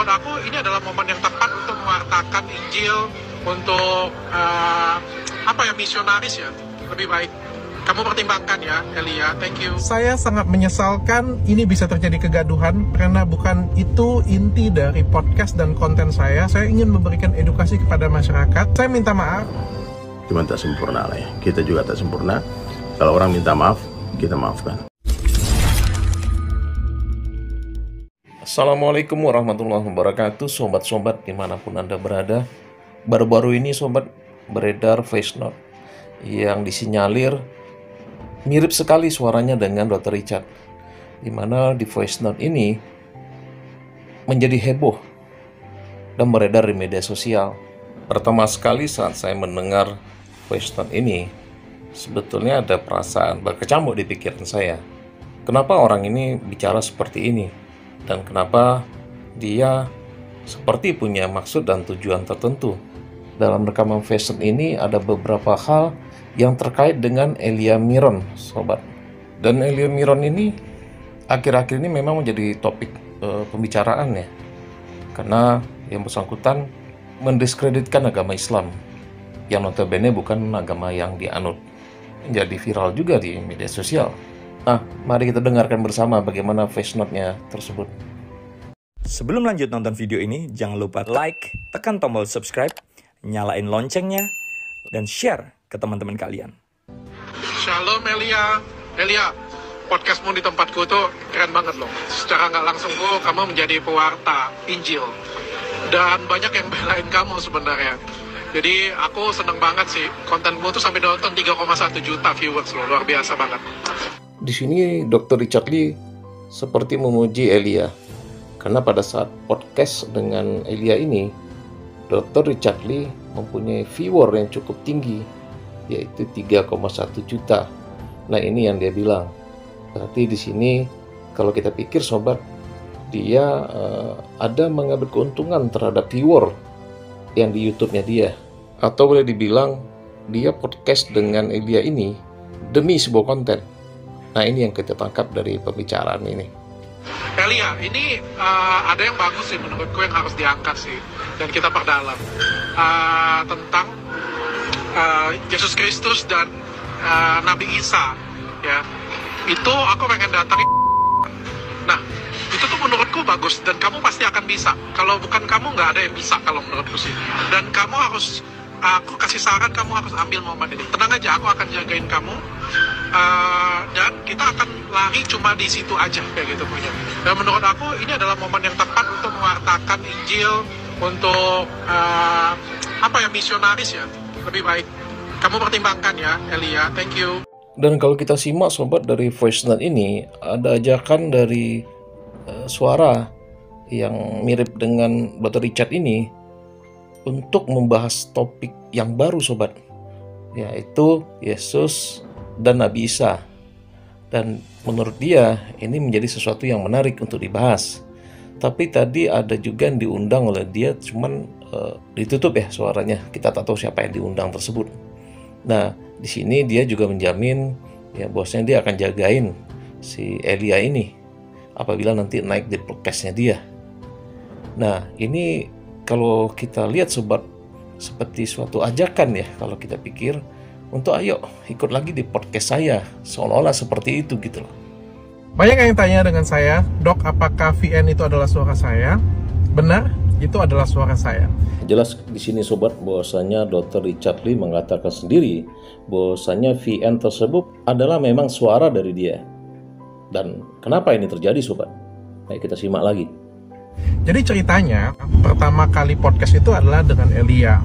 aku ini adalah momen yang tepat untuk mewartakan Injil untuk misionaris ya. Lebih baik kamu pertimbangkan ya, Elia. Thank you. Saya sangat menyesalkan ini bisa terjadi kegaduhan karena bukan itu inti dari podcast dan konten saya. Saya ingin memberikan edukasi kepada masyarakat. Saya minta maaf. Cuma tak sempurna lah ya. Kita juga tak sempurna. Kalau orang minta maaf, kita maafkan. Assalamualaikum warahmatullahi wabarakatuh. Sobat-sobat dimanapun Anda berada. Baru-baru ini sobat beredar voice note yang disinyalir mirip sekali suaranya dengan Dr. Richard, dimana di voice note ini menjadi heboh dan beredar di media sosial. Pertama sekali saat saya mendengar voice note ini, sebetulnya ada perasaan berkecamuk di pikiran saya. Kenapa orang ini bicara seperti ini? Dan kenapa dia seperti punya maksud dan tujuan tertentu? Dalam rekaman voice note ini ada beberapa hal yang terkait dengan Elia Miron, sobat. Dan Elia Miron ini akhir-akhir ini memang menjadi topik pembicaraan ya, karena yang bersangkutan mendiskreditkan agama Islam yang notabene bukan agama yang dianut, menjadi viral juga di media sosial. Nah, mari kita dengarkan bersama bagaimana voice note-nya tersebut. Sebelum lanjut nonton video ini, jangan lupa like, tekan tombol subscribe, nyalain loncengnya, dan share ke teman-teman kalian. Shalom Elia. Elia, podcastmu di tempatku tuh keren banget loh. Secara nggak langsung kamu menjadi pewarta Injil. Dan banyak yang belain kamu sebenarnya. Jadi aku seneng banget sih. Kontenmu tuh sampai nonton 3,1 juta viewers loh. Luar biasa banget. Di sini Dr. Richard Lee seperti memuji Elia. Karena pada saat podcast dengan Elia ini, Dr. Richard Lee mempunyai viewer yang cukup tinggi, yaitu 3,1 juta. Nah, ini yang dia bilang. Berarti di sini kalau kita pikir sobat, dia ada mengambil keuntungan terhadap viewer yang di YouTube-nya dia. Atau boleh dibilang dia podcast dengan Elia ini demi sebuah konten. Nah, ini yang kita tangkap dari pembicaraan ini. Elia, ini ada yang bagus sih menurutku yang harus diangkat sih dan kita perdalam tentang Yesus Kristus dan Nabi Isa ya. Itu aku pengen datang. Nah, itu tuh menurutku bagus dan kamu pasti akan bisa. Kalau bukan kamu nggak ada yang bisa kalau menurutku sih. Dan kamu harus, aku kasih saran, kamu harus ambil momen ini. Tenang aja, aku akan jagain kamu. Dan kita akan lari cuma di situ aja kayak gitu punya. Dan menurut aku ini adalah momen yang tepat untuk mewartakan Injil untuk misionaris ya. Lebih baik kamu pertimbangkan ya, Elia. Thank you. Dan kalau kita simak sobat dari voice note ini, ada ajakan dari suara yang mirip dengan Dr. Richard ini untuk membahas topik yang baru sobat, yaitu Yesus dan Nabi Isa. Dan menurut dia ini menjadi sesuatu yang menarik untuk dibahas. Tapi tadi ada juga yang diundang oleh dia, cuman ditutup ya suaranya. Kita tak tahu siapa yang diundang tersebut. Nah, di sini dia juga menjamin ya bahwasanya dia akan jagain si Elia ini apabila nanti naik di podcastnya dia. Nah, ini kalau kita lihat sobat seperti suatu ajakan ya, kalau kita pikir untuk ayo ikut lagi di podcast saya, seolah-olah seperti itu gitu loh. Banyak yang tanya dengan saya, Dok, apakah VN itu adalah suara saya? Benar, itu adalah suara saya. Jelas di sini sobat bahwasanya Dr. Richard Lee mengatakan sendiri bahwasanya VN tersebut adalah memang suara dari dia. Dan kenapa ini terjadi sobat? Baik, kita simak lagi. Jadi ceritanya pertama kali podcast itu adalah dengan Elia.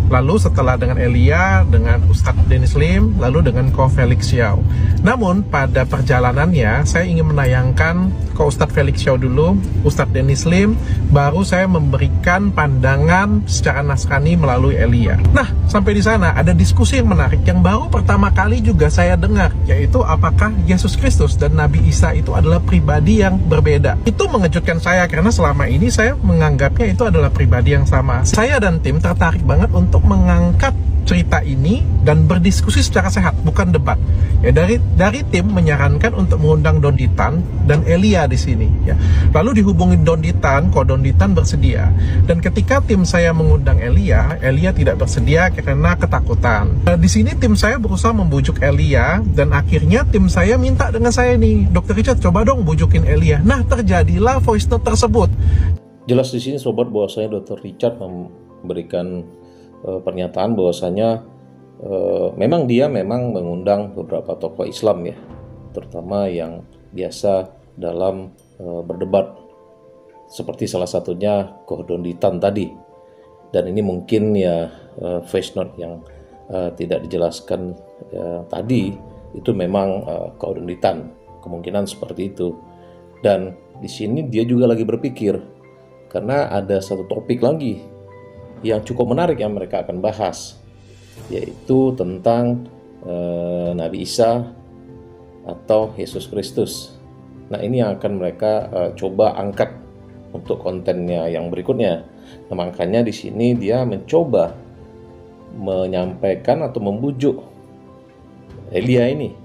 Lalu setelah dengan Elia, dengan Ustadz Dennis Lim, lalu dengan Ko Felix Xiao. Namun pada perjalanannya saya ingin menayangkan Ko Ustadz Felix Xiao dulu, Ustadz Dennis Lim, baru saya memberikan pandangan secara naskani melalui Elia. Nah, sampai di sana ada diskusi yang menarik yang baru pertama kali juga saya dengar, yaitu apakah Yesus Kristus dan Nabi Isa itu adalah pribadi yang berbeda. Itu mengejutkan saya karena selama ini saya menganggapnya itu adalah pribadi yang sama. Saya dan tim tertarik banget untuk mengangkat cerita ini dan berdiskusi secara sehat, bukan debat. Ya, dari tim menyarankan untuk mengundang Donditan dan Elia di sini. Ya. Lalu dihubungi Donditan, kok Donditan bersedia. Dan ketika tim saya mengundang Elia tidak bersedia karena ketakutan. Di sini tim saya berusaha membujuk Elia dan akhirnya tim saya minta dengan saya nih, Dr. Richard coba dong bujukin Elia. Nah, terjadilah voice note tersebut. Jelas di sini sobat bahwasanya Dr. Richard memberikan pernyataan bahwasanya memang dia mengundang beberapa tokoh Islam ya, terutama yang biasa dalam berdebat, seperti salah satunya Koh Donditan tadi. Dan ini mungkin ya voice note yang tidak dijelaskan tadi itu memang Koh Donditan, kemungkinan seperti itu. Dan di sini dia juga lagi berpikir karena ada satu topik lagi yang cukup menarik yang mereka akan bahas, yaitu tentang Nabi Isa atau Yesus Kristus. Nah, ini yang akan mereka coba angkat untuk kontennya yang berikutnya. Nah, makanya di sini dia mencoba menyampaikan atau membujuk Elia ini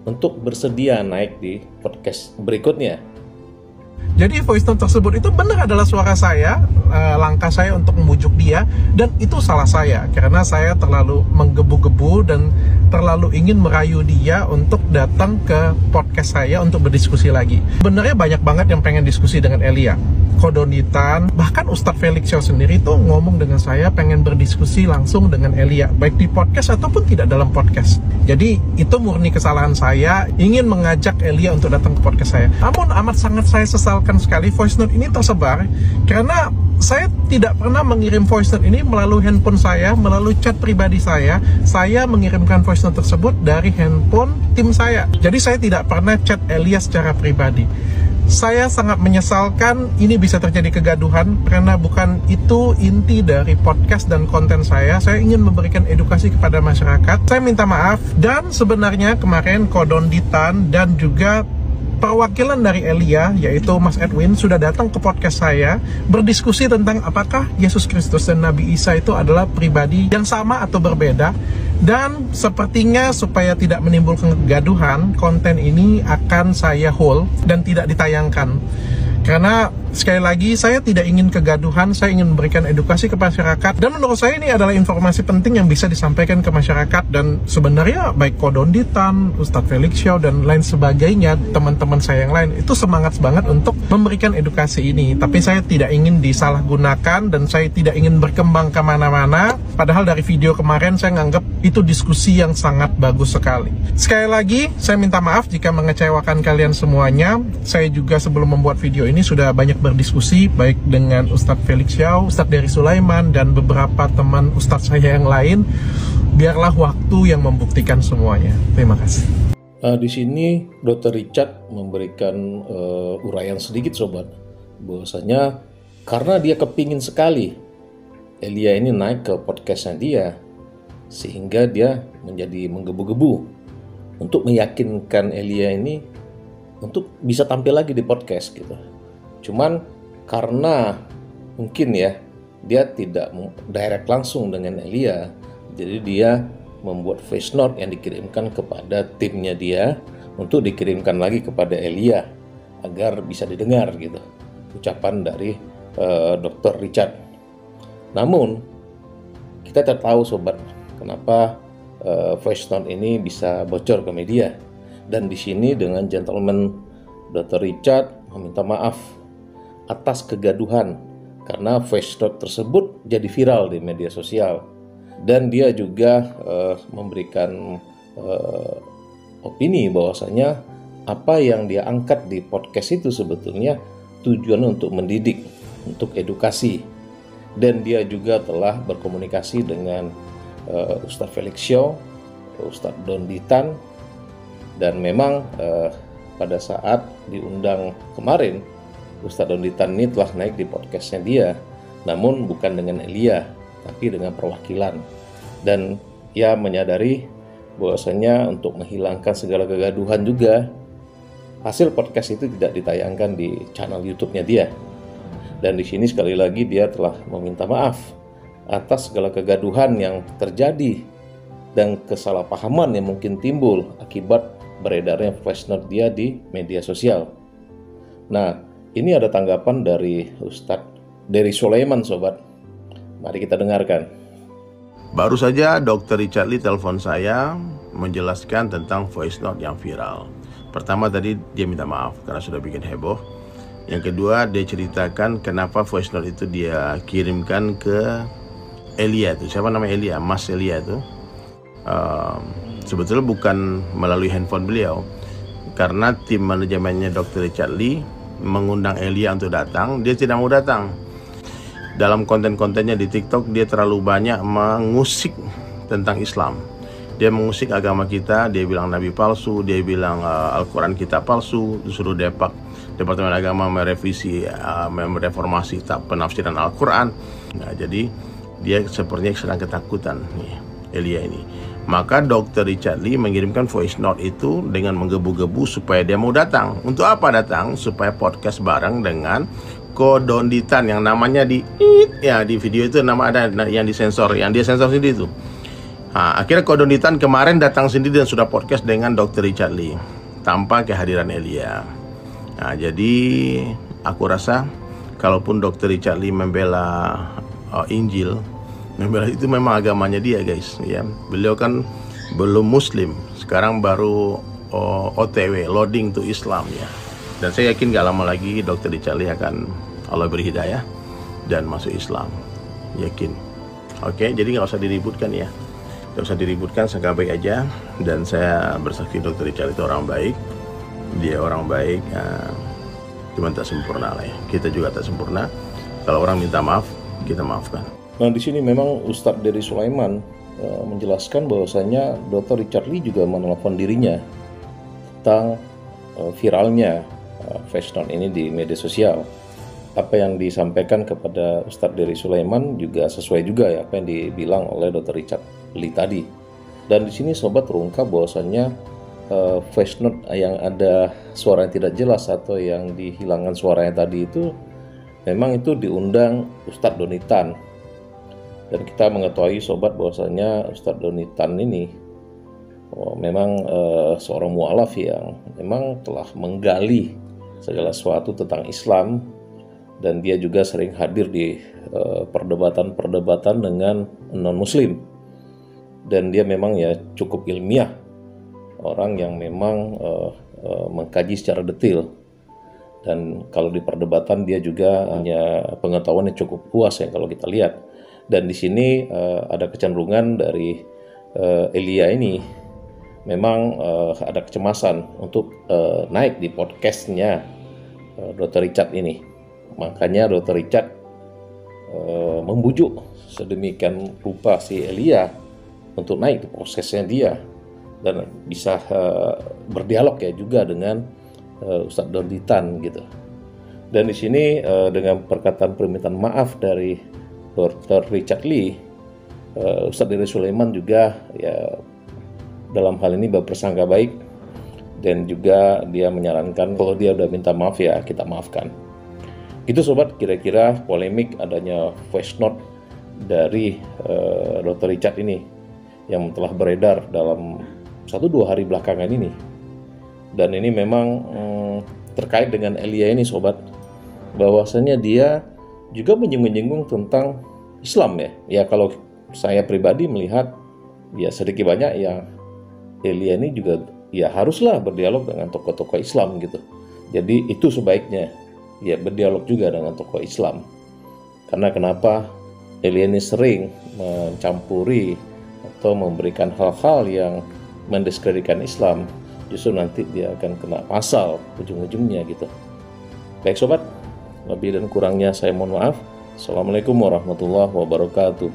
untuk bersedia naik di podcast berikutnya. Jadi voice note tersebut itu benar adalah suara saya, langkah saya untuk membujuk dia, dan itu salah saya karena saya terlalu menggebu-gebu dan terlalu ingin merayu dia untuk datang ke podcast saya untuk berdiskusi lagi. Sebenarnya banyak banget yang pengen diskusi dengan Elia, Koh Donditan, bahkan Ustadz Felix Xiao sendiri tuh ngomong dengan saya pengen berdiskusi langsung dengan Elia, baik di podcast ataupun tidak dalam podcast. Jadi itu murni kesalahan saya, ingin mengajak Elia untuk datang ke podcast saya. Namun amat sangat saya sesalkan sekali voice note ini tersebar karena saya tidak pernah mengirim voice note ini melalui handphone saya, melalui chat pribadi saya. Saya mengirimkan voice note tersebut dari handphone tim saya. Jadi saya tidak pernah chat Elia secara pribadi. Saya sangat menyesalkan ini bisa terjadi kegaduhan karena bukan itu inti dari podcast dan konten saya. Saya ingin memberikan edukasi kepada masyarakat. Saya minta maaf, dan sebenarnya kemarin Koh Donditan dan juga perwakilan dari Elia, yaitu Mas Edwin, sudah datang ke podcast saya berdiskusi tentang apakah Yesus Kristus dan Nabi Isa itu adalah pribadi yang sama atau berbeda. Dan sepertinya supaya tidak menimbulkan kegaduhan, konten ini akan saya hold dan tidak ditayangkan. Karena sekali lagi saya tidak ingin kegaduhan, saya ingin memberikan edukasi ke masyarakat, dan menurut saya ini adalah informasi penting yang bisa disampaikan ke masyarakat. Dan sebenarnya baik Koh Donditan, Ustadz Felix Xiao dan lain sebagainya, teman-teman saya yang lain itu semangat banget untuk memberikan edukasi ini, tapi saya tidak ingin disalahgunakan dan saya tidak ingin berkembang kemana-mana. Padahal dari video kemarin saya nganggap itu diskusi yang sangat bagus sekali. Sekali lagi saya minta maaf jika mengecewakan kalian semuanya. Saya juga sebelum membuat video ini sudah banyak berdiskusi baik dengan Ustadz Felix Xiao, Ustadz Dery Sulaiman, dan beberapa teman Ustadz saya yang lain. Biarlah waktu yang membuktikan semuanya. Terima kasih. Di sini Dr. Richard memberikan uraian sedikit sobat, bahwasanya karena dia kepingin sekali Elia ini naik ke podcastnya dia, sehingga dia menjadi menggebu-gebu untuk meyakinkan Elia ini untuk bisa tampil lagi di podcast gitu. Cuman karena mungkin ya dia tidak direct langsung dengan Elia, jadi dia membuat voice note yang dikirimkan kepada timnya dia untuk dikirimkan lagi kepada Elia agar bisa didengar gitu ucapan dari Dr. Richard. Namun kita tidak tahu sobat kenapa voice note ini bisa bocor ke media. Dan di sini dengan gentleman Dr. Richard meminta maaf atas kegaduhan karena voice note tersebut jadi viral di media sosial. Dan dia juga memberikan opini bahwasanya apa yang dia angkat di podcast itu sebetulnya tujuannya untuk mendidik, untuk edukasi. Dan dia juga telah berkomunikasi dengan Ustadz Felix Xiao, Ustadz Donditan, dan memang pada saat diundang kemarin Ustadz Donditan ini telah naik di podcastnya dia, namun bukan dengan Elia tapi dengan perwakilan. Dan ia menyadari bahwasanya untuk menghilangkan segala kegaduhan juga hasil podcast itu tidak ditayangkan di channel YouTube-nya dia. Dan di sini sekali lagi dia telah meminta maaf atas segala kegaduhan yang terjadi dan kesalahpahaman yang mungkin timbul akibat beredarnya voice note dia di media sosial. Nah, ini ada tanggapan dari Ustadz Dery Sulaiman, sobat. Mari kita dengarkan. Baru saja Dr. Richard Lee telepon saya menjelaskan tentang voice note yang viral. Pertama tadi dia minta maaf karena sudah bikin heboh. Yang kedua, dia ceritakan kenapa voice note itu dia kirimkan ke Elia itu. Siapa nama Elia? Mas Elia itu. Sebetulnya bukan melalui handphone beliau, karena tim manajemennya Dr. Richard Lee mengundang Elia untuk datang. Dia tidak mau datang. Dalam konten-kontennya di TikTok, dia terlalu banyak mengusik tentang Islam. Dia mengusik agama kita, dia bilang Nabi palsu, dia bilang Al-Quran kita palsu, disuruh Departemen Agama merevisi, mereformasi penafsiran Al-Quran. Nah, jadi dia sepertinya sedang ketakutan nih, Elia ini. Maka Dr. Richard Lee mengirimkan voice note itu dengan menggebu-gebu supaya dia mau datang. Untuk apa datang? Supaya podcast bareng dengan Kodonditan yang namanya di video itu nama ada yang disensor, yang dia sensor sendiri itu. Nah, akhirnya Kodonditan kemarin datang sendiri dan sudah podcast dengan Dr. Richard Lee tanpa kehadiran Elia. Nah, jadi aku rasa kalaupun Dr. Richard Lee membela Injil, membela itu memang agamanya dia, guys. Ya, beliau kan belum Muslim, sekarang baru OTW, loading to Islam ya. Dan saya yakin gak lama lagi Dr. Richard Lee akan Allah beri hidayah dan masuk Islam, yakin. Oke, jadi nggak usah diributkan ya. Gak usah diributkan, sangka baik aja. Dan saya bersaksi Dr. Richard itu orang baik. Dia orang baik, cuma tak sempurna lah ya. Kita juga tak sempurna. Kalau orang minta maaf, kita maafkan. Nah, di sini memang Ustadz Dery Sulaiman menjelaskan bahwasanya Dr. Richard Lee juga menelpon dirinya tentang viralnya voice note ini di media sosial. Apa yang disampaikan kepada Ustadz Dery Sulaiman juga sesuai juga ya apa yang dibilang oleh Dr. Richard Lee tadi. Dan di sini sobat terungkap bahwasannya voice note yang ada suara yang tidak jelas atau yang dihilangkan suaranya tadi itu memang itu diundang Ustadz Donitan. Dan kita mengetahui sobat bahwasanya Ustadz Donitan ini memang seorang mu'alaf yang memang telah menggali segala sesuatu tentang Islam. Dan dia juga sering hadir di perdebatan-perdebatan dengan non-muslim. Dan dia memang ya cukup ilmiah. Orang yang memang mengkaji secara detail. Dan kalau di perdebatan dia juga punya pengetahuan yang cukup luas ya kalau kita lihat. Dan di sini ada kecenderungan dari Elia ini. Memang ada kecemasan untuk naik di podcastnya Dr. Richard ini. Makanya Dr. Richard membujuk sedemikian rupa si Elia untuk naik ke prosesnya dia dan bisa berdialog ya juga dengan Ustadz Donitan gitu. Dan di sini dengan perkataan permintaan maaf dari Dr. Richard Lee, Ustadz Dery Sulaiman juga ya dalam hal ini berprasangka baik dan juga dia menyarankan kalau dia udah minta maaf ya kita maafkan. Itu sobat, kira-kira polemik adanya voice note dari Dr. Richard ini yang telah beredar dalam 1-2 hari belakangan ini. Dan ini memang terkait dengan Elia ini sobat, bahwasanya dia juga menyinggung-nyinggung tentang Islam ya. Ya kalau saya pribadi melihat ya sedikit banyak ya Elia ini juga ya haruslah berdialog dengan tokoh-tokoh Islam gitu. Jadi itu sebaiknya ya berdialog juga dengan tokoh Islam. Karena kenapa Elia ini sering mencampuri atau memberikan hal-hal yang mendiskreditkan Islam, justru nanti dia akan kena pasal ujung-ujungnya gitu. Baik sobat, lebih dan kurangnya saya mohon maaf. Assalamualaikum warahmatullahi wabarakatuh.